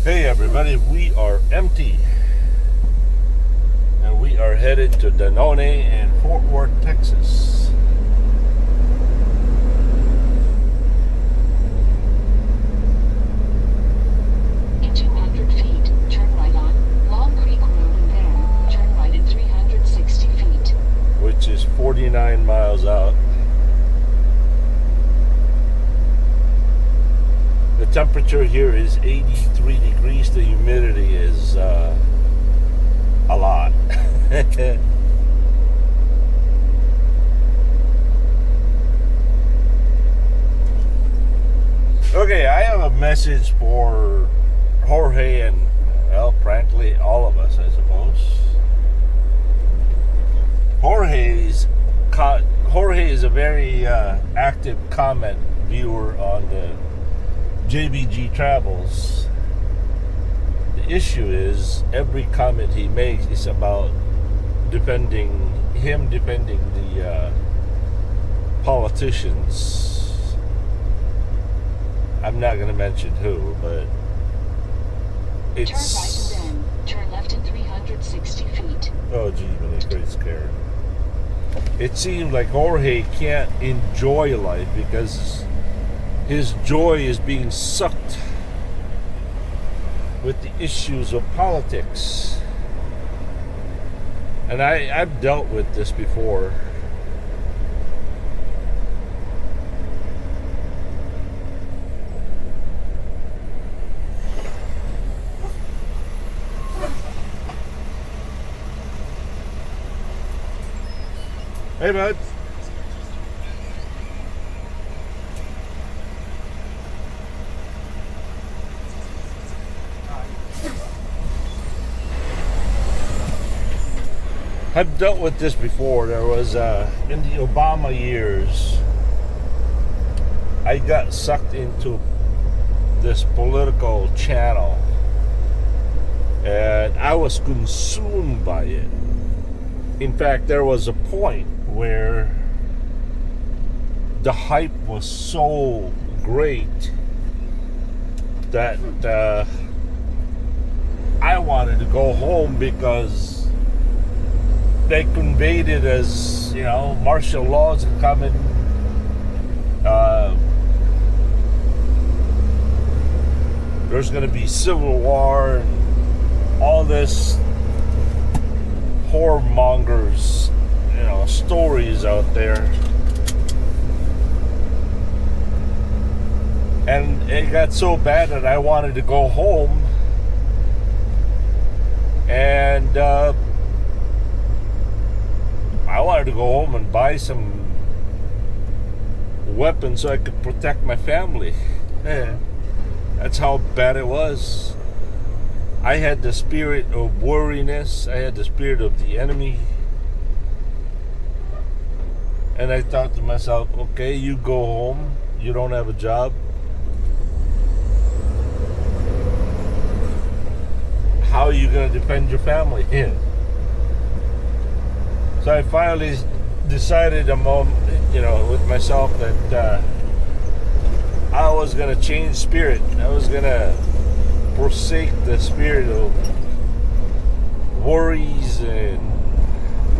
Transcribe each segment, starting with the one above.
Hey everybody, we are empty and we are headed to Dannone and Fort Worth, Texas. In 200 feet, turn right on Long Creek Road and then turn right at 360 feet. Which is 49 miles out. The temperature here is 83 degrees. The humidity is a lot. Okay, I have a message for Jorge and, well, frankly, all of us, I suppose. Jorge is a very active comment viewer on the JBG Travels. The issue is every comment he makes is about defending the politicians. I'm not going to mention who, but it's... Turn right and then turn left in 360 feet. Oh, gee, when I get scared. It seems like Jorge can't enjoy life because his joy is being sucked with the issues of politics. And I've dealt with this before. Hey, bud. I've dealt with this before. There was, in the Obama years, I got sucked into this political channel. And I was consumed by it. In fact, there was a point where the hype was so great that I wanted to go home because they conveyed it as, you know, martial laws are coming. There's going to be civil war and all this whoremongers, you know, stories out there. And it got so bad that I wanted to go home and I wanted to go home and buy some weapons so I could protect my family. That's how bad it was. I had the spirit of worriness. I had the spirit of the enemy. And I thought to myself, okay, you go home. You don't have a job. How are you going to defend your family? So I finally decided with myself that I was going to change spirit. I was going to forsake the spirit of worries and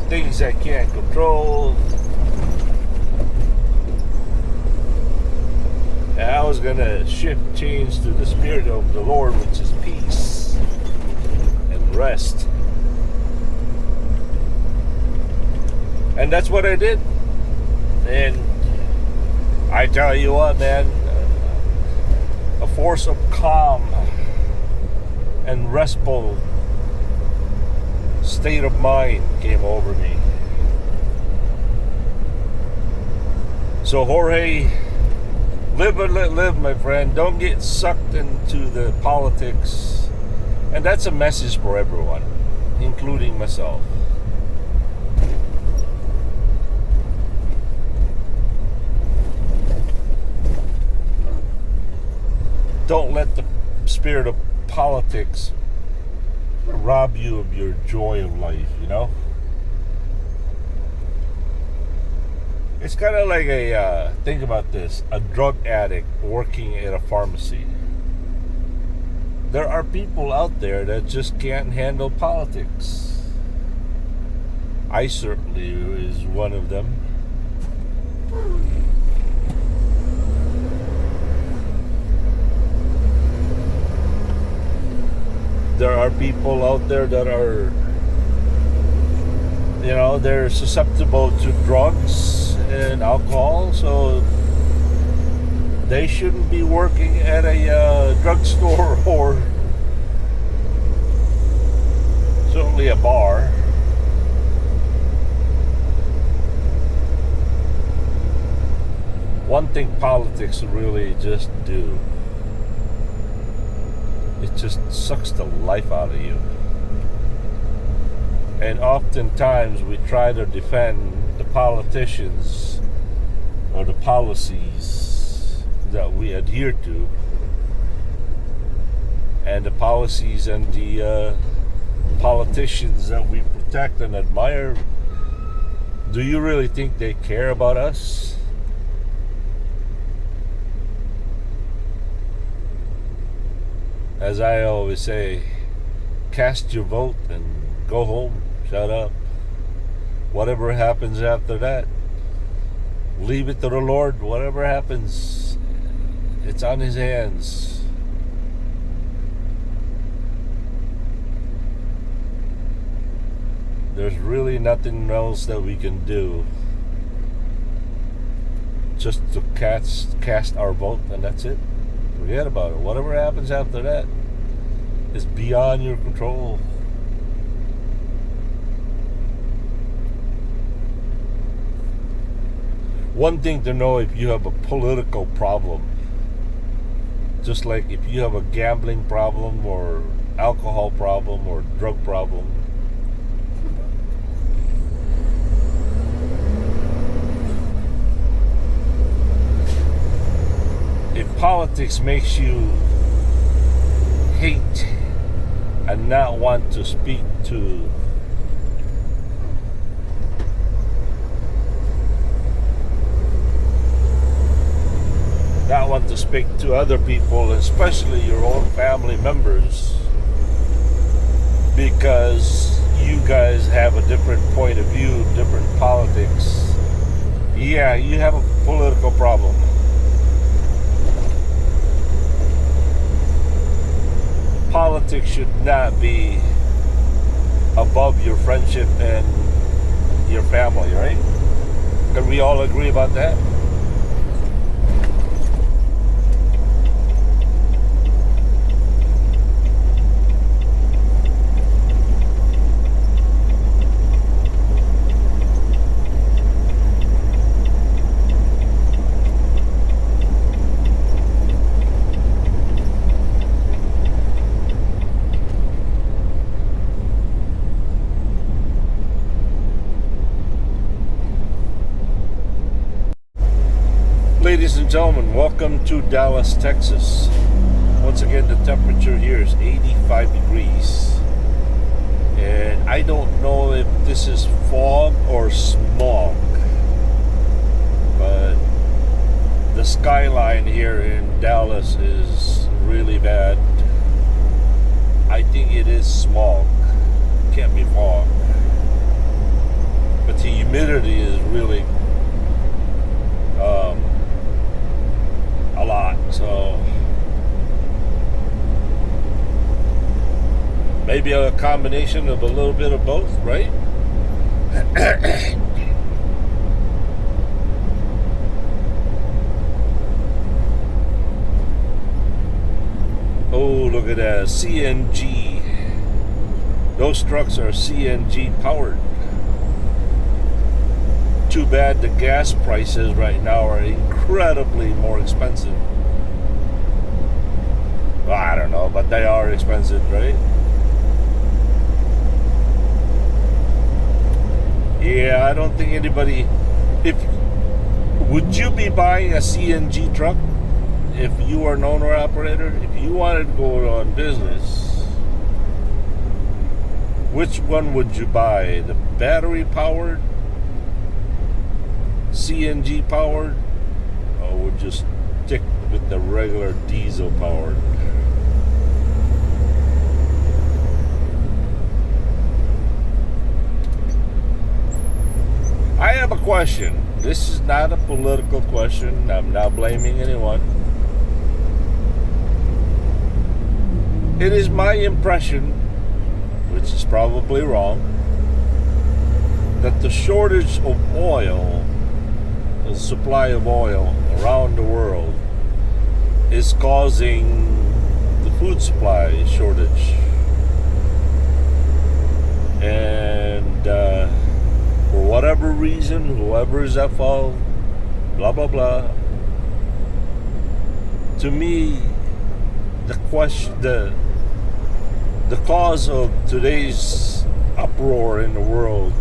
things I can't control. And I was going to change to the spirit of the Lord, which is peace and rest. And that's what I did. And I tell you what, man, a force of calm and restful state of mind came over me. So Jorge, live and let live, my friend. Don't get sucked into the politics. And that's a message for everyone, including myself. Don't let the spirit of politics rob you of your joy of life, you know? It's kind of like think about this, a drug addict working at a pharmacy. There are people out there that just can't handle politics. I certainly is one of them. There are people out there that are, they're susceptible to drugs and alcohol, so they shouldn't be working at a drugstore or certainly a bar. One thing politics really just do, it just sucks the life out of you. And oftentimes we try to defend the politicians or the policies that we adhere to, and the policies and the politicians that we protect and admire. Do you really think they care about us? As I always say, cast your vote and go home. Shut up. Whatever happens after that, leave it to the Lord. Whatever happens, it's on His hands. There's really nothing else that we can do. Just to cast our vote, and that's it. Forget about it. Whatever happens after that is beyond your control. One thing to know, if you have a political problem, just like if you have a gambling problem or alcohol problem or drug problem, if politics makes you hate and not want to speak to other people, especially your own family members, because you guys have a different point of view, different politics, yeah, you have a political problem. Politics should not be above your friendship and your family, right? Can we all agree about that? Ladies and gentlemen, welcome to Dallas, Texas. Once again, the temperature here is 85 degrees. And I don't know if this is fog or smog, but the skyline here in Dallas is really bad. I think it is smog. Can't be fog. But the humidity is really a lot, so maybe a combination of a little bit of both, right? Oh, look at that, CNG. Those trucks are CNG powered. Too bad the gas prices right now are incredibly more expensive. Well, I don't know, but they are expensive, right? Yeah, I don't think anybody... Would you be buying a CNG truck if you were an owner operator? If you wanted to go on business, which one would you buy? The battery powered, CNG powered, or would you stick with the regular diesel powered? question. This is not a political question. I'm not blaming anyone. It is my impression, which is probably wrong, that the shortage of oil, the supply of oil around the world, is causing the food supply shortage. And for whatever reason, whoever is at fault, blah blah blah. To me, the cause of today's uproar in the world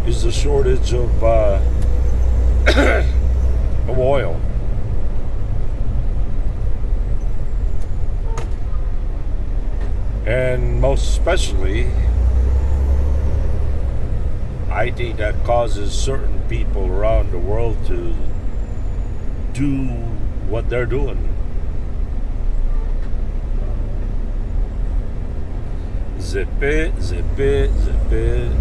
is the shortage of of oil. And most especially, I think that causes certain people around the world to do what they're doing. Zip it, zip it, zip it.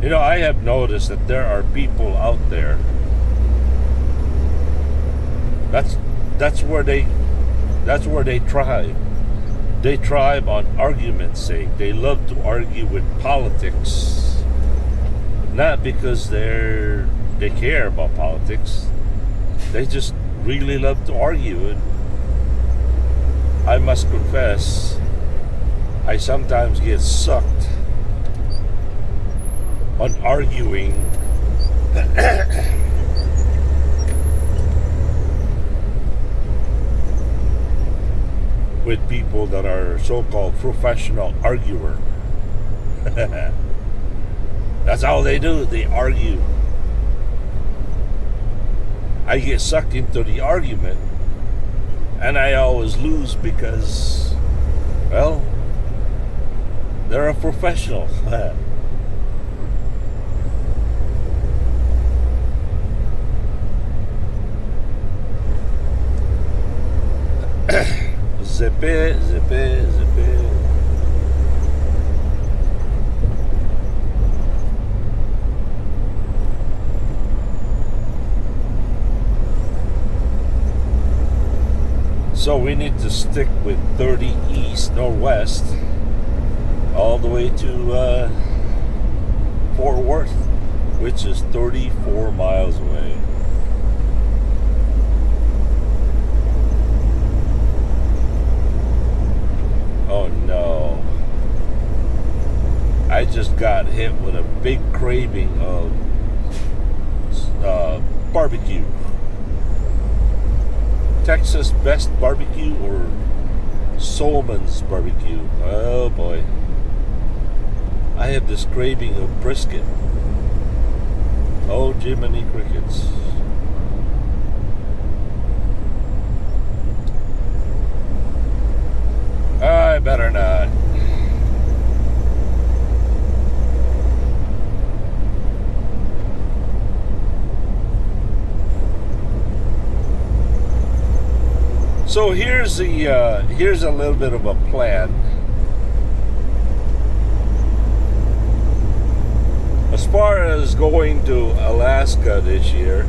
You know, I have noticed that there are people out there. That's where they thrive. They thrive on argument's sake. They love to argue with politics. Not because they care about politics. They just really love to argue. And I must confess, I sometimes get sucked on arguing with people that are so-called professional arguer. That's all they do. They argue. I get sucked into the argument, and I always lose because, well, they're a professional. Zip it, zip it, zip it. So we need to stick with 30 east northwest all the way to Fort Worth, which is 34 miles away. Oh no. I just got hit with a big craving of barbecue. Texas best barbecue or Solomons barbecue. Oh boy. I have this craving of brisket. Oh Jiminy Crickets. I better not. So here's a little bit of a plan. As far as going to Alaska this year,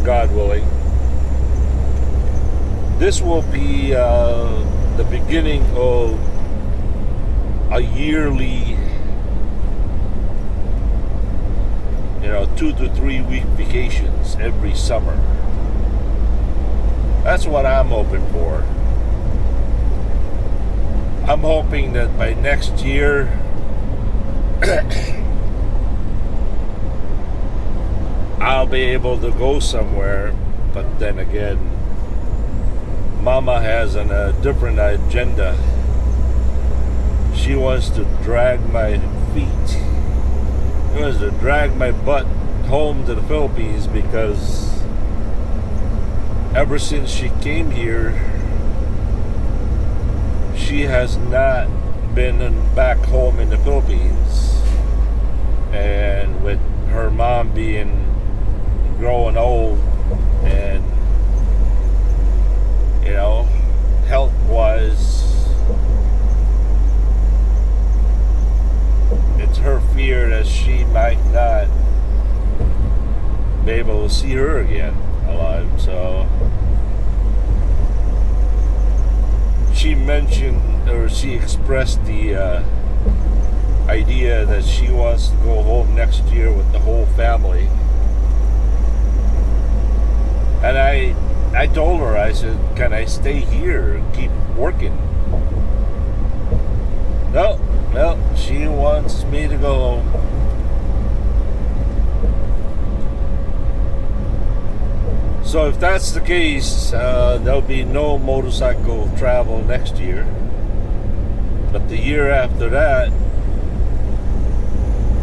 God willing, this will be the beginning of a yearly, 2 to 3 week vacations every summer. That's what I'm hoping for. I'm hoping that by next year I'll be able to go somewhere, but then again, Mama has a different agenda. She wants to drag my feet. She wants to drag my butt home to the Philippines because ever since she came here, she has not been back home in the Philippines. And with her mom growing old and, health-wise able to see her again alive. So she mentioned, or she expressed the idea that she wants to go home next year with the whole family. And I told her, I said, can I stay here and keep working? No, she wants me to go home. So if that's the case, there'll be no motorcycle travel next year. But the year after that,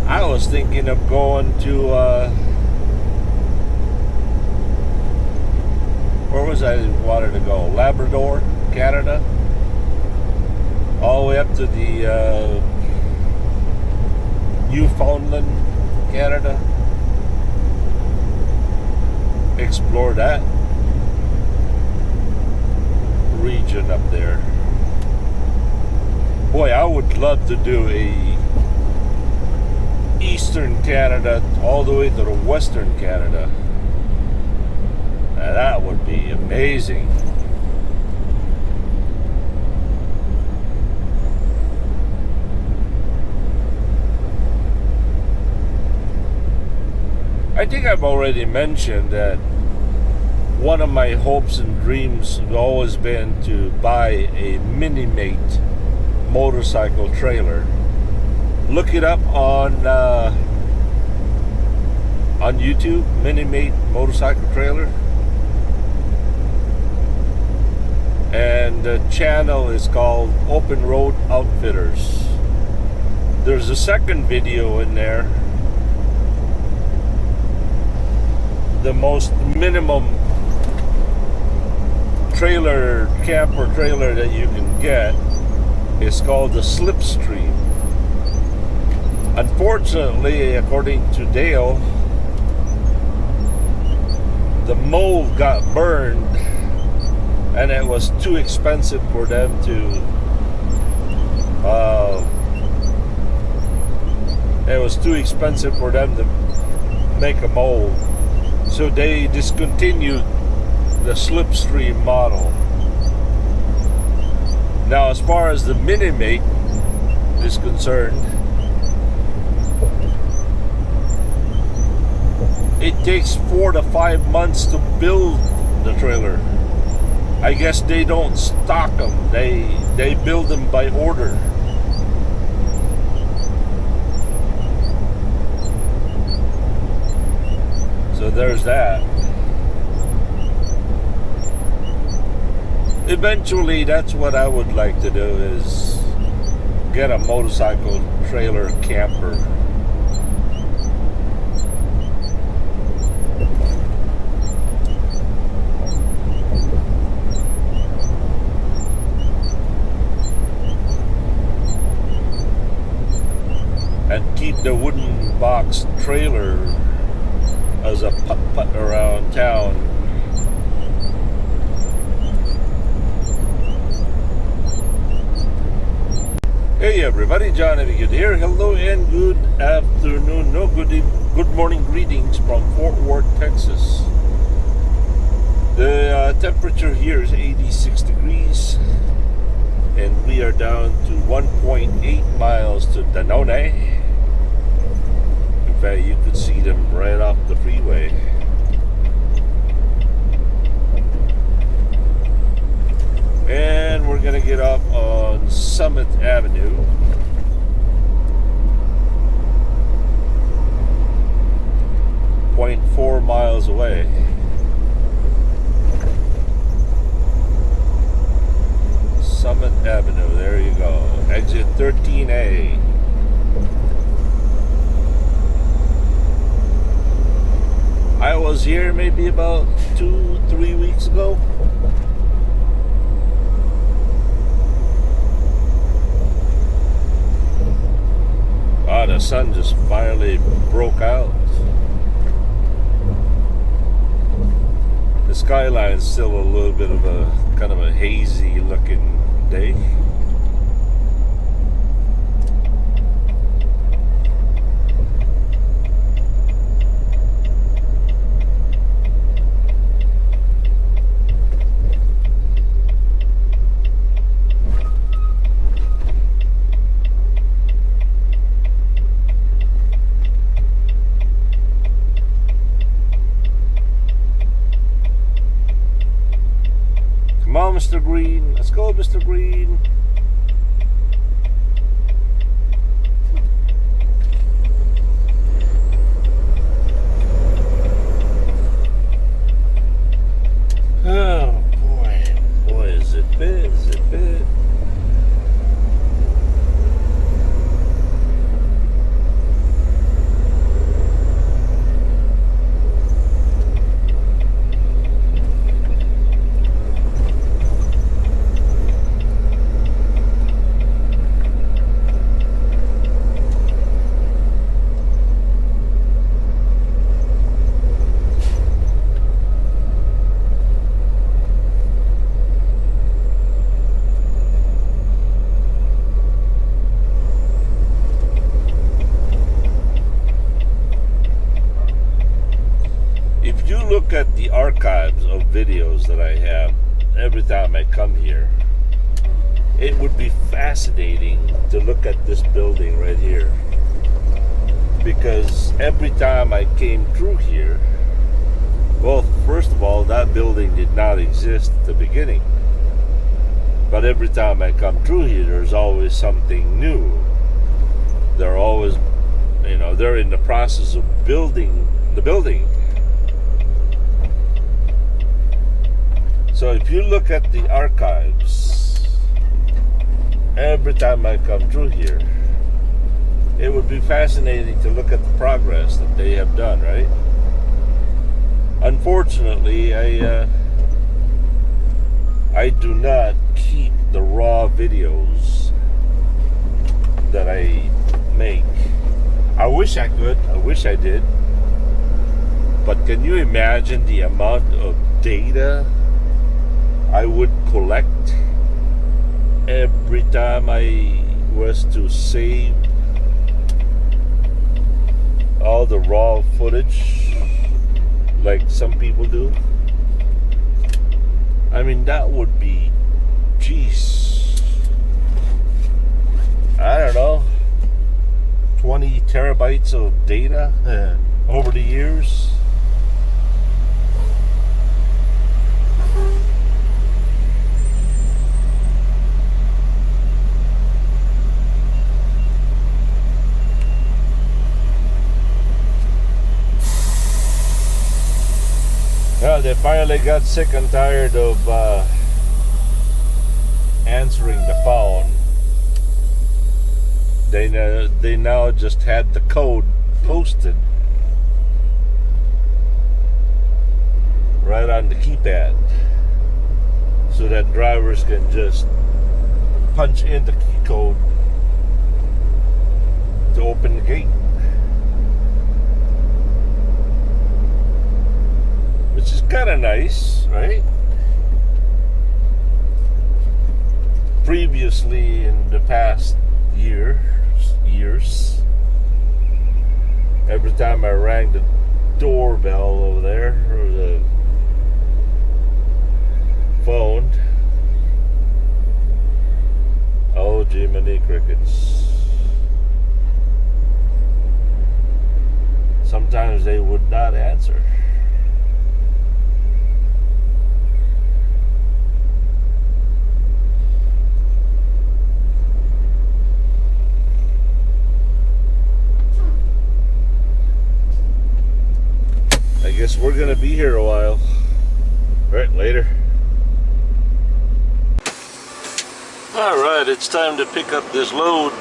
I was thinking of going to, where was I wanted to go? Labrador, Canada. All the way up to the Newfoundland, Canada. Explore that region up there. Boy, I would love to do a Eastern Canada all the way to the Western Canada. Now, that would be amazing. I think I've already mentioned that one of my hopes and dreams has always been to buy a Mini-Mate motorcycle trailer. Look it up on YouTube, Mini-Mate motorcycle trailer. And the channel is called Open Road Outfitters. There's a second video in there. The most minimum camper trailer that you can get is called the Slipstream. Unfortunately, according to Dale, the mold got burned and it was too expensive for them to make a mold. So they discontinued the Slipstream model. Now, as far as the Mini-Mate is concerned, it takes 4 to 5 months to build the trailer. I guess they don't stock them. They build them by order. So there's that. Eventually, that's what I would like to do, is get a motorcycle trailer camper. And keep the wooden box trailer as a putt-putt around town. Hey everybody, John Evigood here. Hello and good afternoon. No, good morning greetings from Fort Worth, Texas. The temperature here is 86 degrees. And we are down to 1.8 miles to Dannone. In fact, you could see them right off the freeway. And we're going to get off on Summit Avenue. .4 miles away. Summit Avenue, there you go. Exit 13A. I was here maybe about 2-3 weeks ago. The sun just finally broke out. The skyline is still a little bit of a kind of a hazy looking day. on, Mr. Green. Let's go, Mr. Green. Oh boy, boy, is it big? Is it big? If you look at the archives of videos that I have every time I come here, it would be fascinating to look at this building right here. Because every time I came through here, well, first of all, that building did not exist at the beginning. But every time I come through here, there's always something new. They're always, they're in the process of building the building. So if you look at the archives, every time I come through here, it would be fascinating to look at the progress that they have done, right? Unfortunately, I do not keep the raw videos that I make. I wish I could. I wish I did. But can you imagine the amount of data I would collect every time I was to save all the raw footage like some people do? I mean, that would be, geez, I don't know, 20 terabytes of data over the years. Well, they finally got sick and tired of answering the phone. They now just had the code posted right on the keypad so that drivers can just punch in the key code to open the gate. Which is kind of nice, right? Previously, in the past years, every time I rang the doorbell over there, or the phone, oh, Jiminy Crickets. Sometimes they would not answer. I guess we're gonna be here a while. Alright, later. Alright, it's time to pick up this load.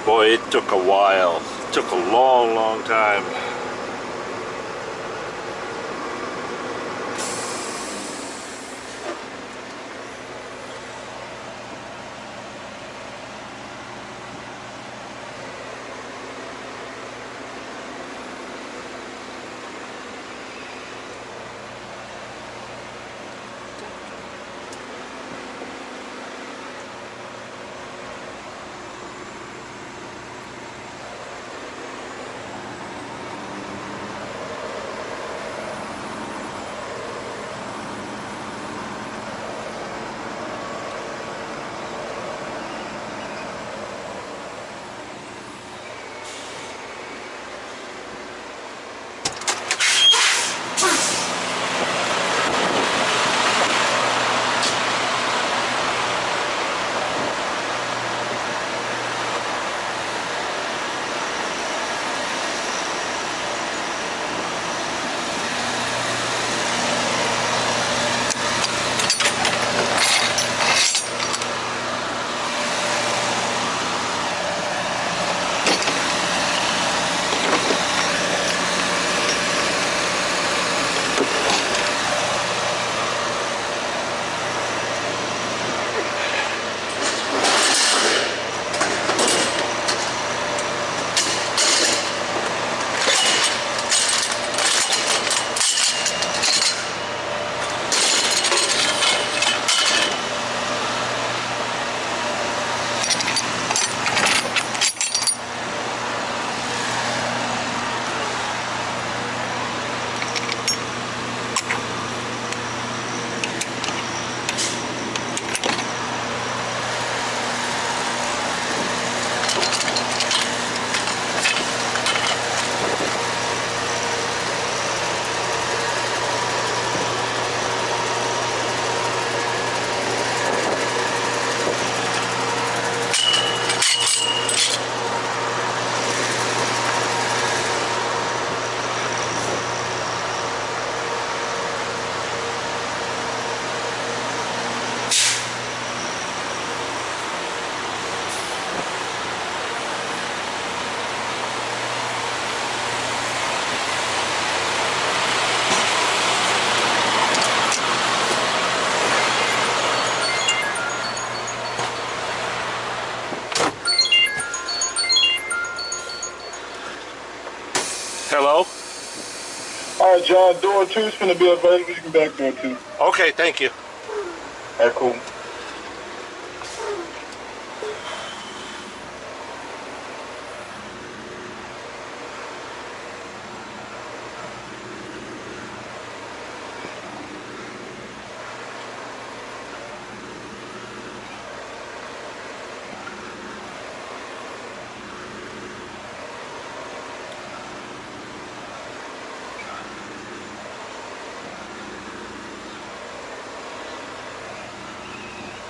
Boy, it took a while. It took a long time. All right, John. Door 2 is going to be available. You can back door 2. Okay, thank you. All right, cool.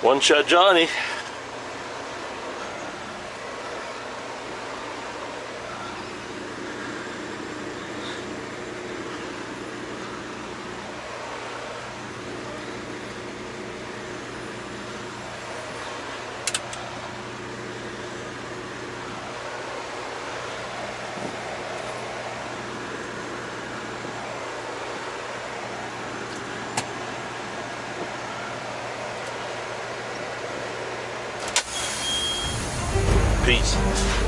One shot Johnny. Peace.